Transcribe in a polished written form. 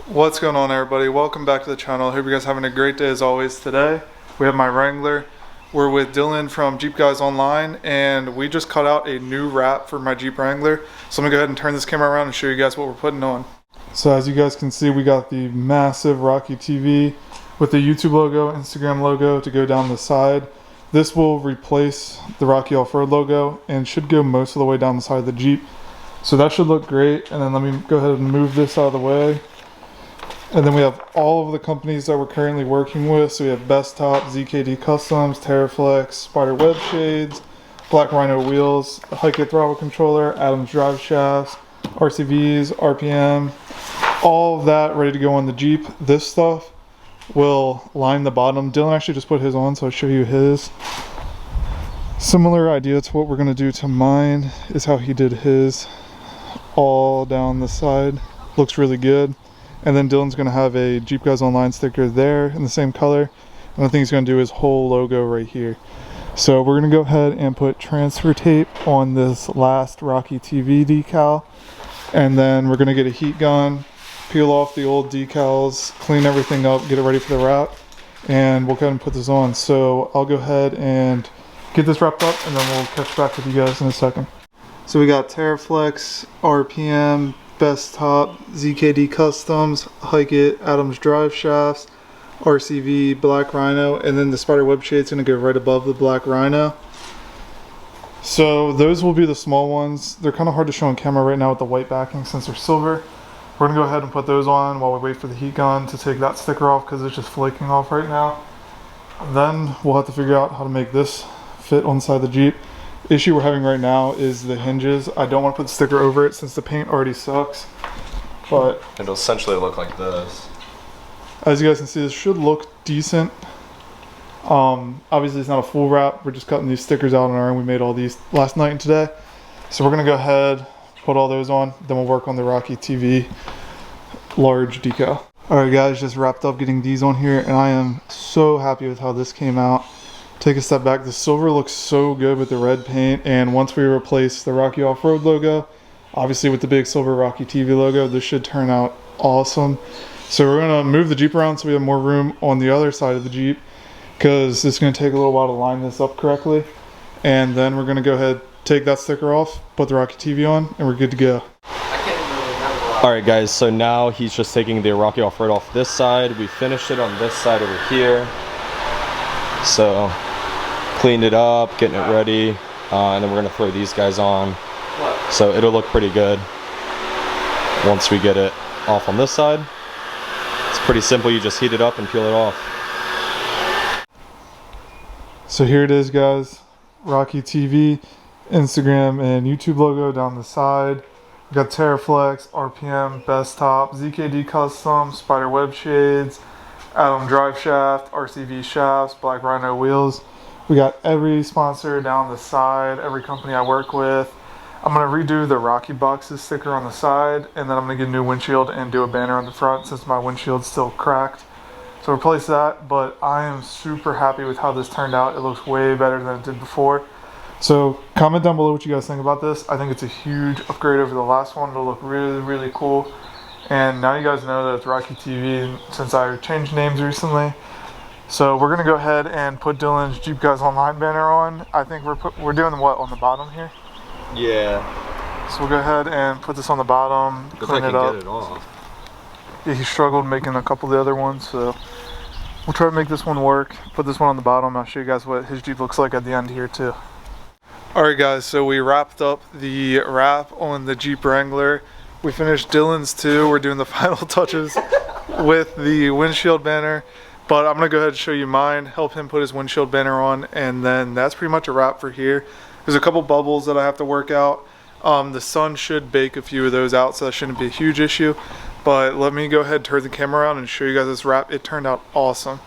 What's going on, everybody? Welcome back to the channel. Hope you guys are having a great day as always. Today we have my Wrangler. We're with Dylan from Jeep Guys Online, and we just cut out a new wrap for my Jeep Wrangler. So I'm gonna go ahead and turn this camera around and show you guys what we're putting on. So as you guys can see, we got the massive Rocky TV with the YouTube logo, Instagram logo to go down the side. This will replace the Rocky Off-Road logo and should go most of the way down the side of the Jeep. So that should look great. And then let me go ahead and move this out of the way. And then we have all of the companies that we're currently working with. So we have Bestop, ZKD Customs, Teraflex, Spider Web Shades, Black Rhino wheels, the Hike-It throttle controller, Adams drive shafts, RCVs, RPM, all of that ready to go on the Jeep. This stuff will line the bottom. Dylan actually just put his on, so I'll show you his. Similar idea to what we're gonna do to mine is how he did his, all down the side. Looks really good. And then Dylan's gonna have a Jeep Guys Online sticker there in the same color. And the thing he's gonna do is whole logo right here. So we're gonna go ahead and put transfer tape on this last Rocky TV decal. And then we're gonna get a heat gun, peel off the old decals, clean everything up, get it ready for the wrap. And we'll go ahead and put this on. So I'll go ahead and get this wrapped up and then we'll catch back with you guys in a second. So we got Teraflex, RPM, Bestop, ZKD Customs, Hike-It, Adams drive shafts, RCV, Black Rhino, and then the Spider Web Shade's gonna go right above the Black Rhino. So those will be the small ones. They're kind of hard to show on camera right now with the white backing since they're silver. We're gonna go ahead and put those on while we wait for the heat gun to take that sticker off because it's just flaking off right now. Then we'll have to figure out how to make this fit on the side of the Jeep. Issue we're having right now is the hinges. I don't want to put the sticker over it since the paint already sucks, but it'll essentially look like this. As you guys can see, this should look decent. Obviously it's not a full wrap. We're just cutting these stickers out on our own. We made all these last night and today. So we're gonna go ahead, put all those on, then we'll work on the Rocky TV large decal. All right guys, just wrapped up getting these on here and I am so happy with how this came out. Take a step back, the silver looks so good with the red paint, and once we replace the Rocky Off-Road logo, obviously with the big silver Rocky TV logo, this should turn out awesome. So we're gonna move the Jeep around so we have more room on the other side of the Jeep, because it's gonna take a little while to line this up correctly. And then we're gonna go ahead, take that sticker off, put the Rocky TV on, and we're good to go. Alright guys, so now he's just taking the Rocky Off-Road off this side. We finished it on this side over here. So cleaned it up, getting it ready, and then we're gonna throw these guys on. So it'll look pretty good once we get it off on this side. It's pretty simple, you just heat it up and peel it off. So here it is guys, Rocky TV, Instagram and YouTube logo down the side. We got Teraflex, RPM, Bestop, ZKD Customs, Spider Web Shades, Adam drive shaft, RCV shafts, Black Rhino wheels. We got every sponsor down the side, every company I work with. I'm gonna redo the Rocky boxes sticker on the side, and then I'm gonna get a new windshield and do a banner on the front since my windshield's still cracked. So replace that, but I am super happy with how this turned out. It looks way better than it did before. So comment down below what you guys think about this. I think it's a huge upgrade over the last one. It'll look really, really cool. And now you guys know that it's Rocky TV since I changed names recently. So we're gonna go ahead and put Dylan's Jeep Guys Online banner on. I think we're doing what on the bottom here? Yeah. So we'll go ahead and put this on the bottom, clean it up. Get it off. Yeah, he struggled making a couple of the other ones, so we'll try to make this one work. Put this one on the bottom. I'll show you guys what his Jeep looks like at the end here too. Alright guys, so we wrapped up the wrap on the Jeep Wrangler. We finished Dylan's too. We're doing the final touches with the windshield banner. But I'm going to go ahead and show you mine, help him put his windshield banner on, and then that's pretty much a wrap for here. There's a couple bubbles that I have to work out. The sun should bake a few of those out, so that shouldn't be a huge issue. But let me go ahead and turn the camera around and show you guys this wrap. It turned out awesome.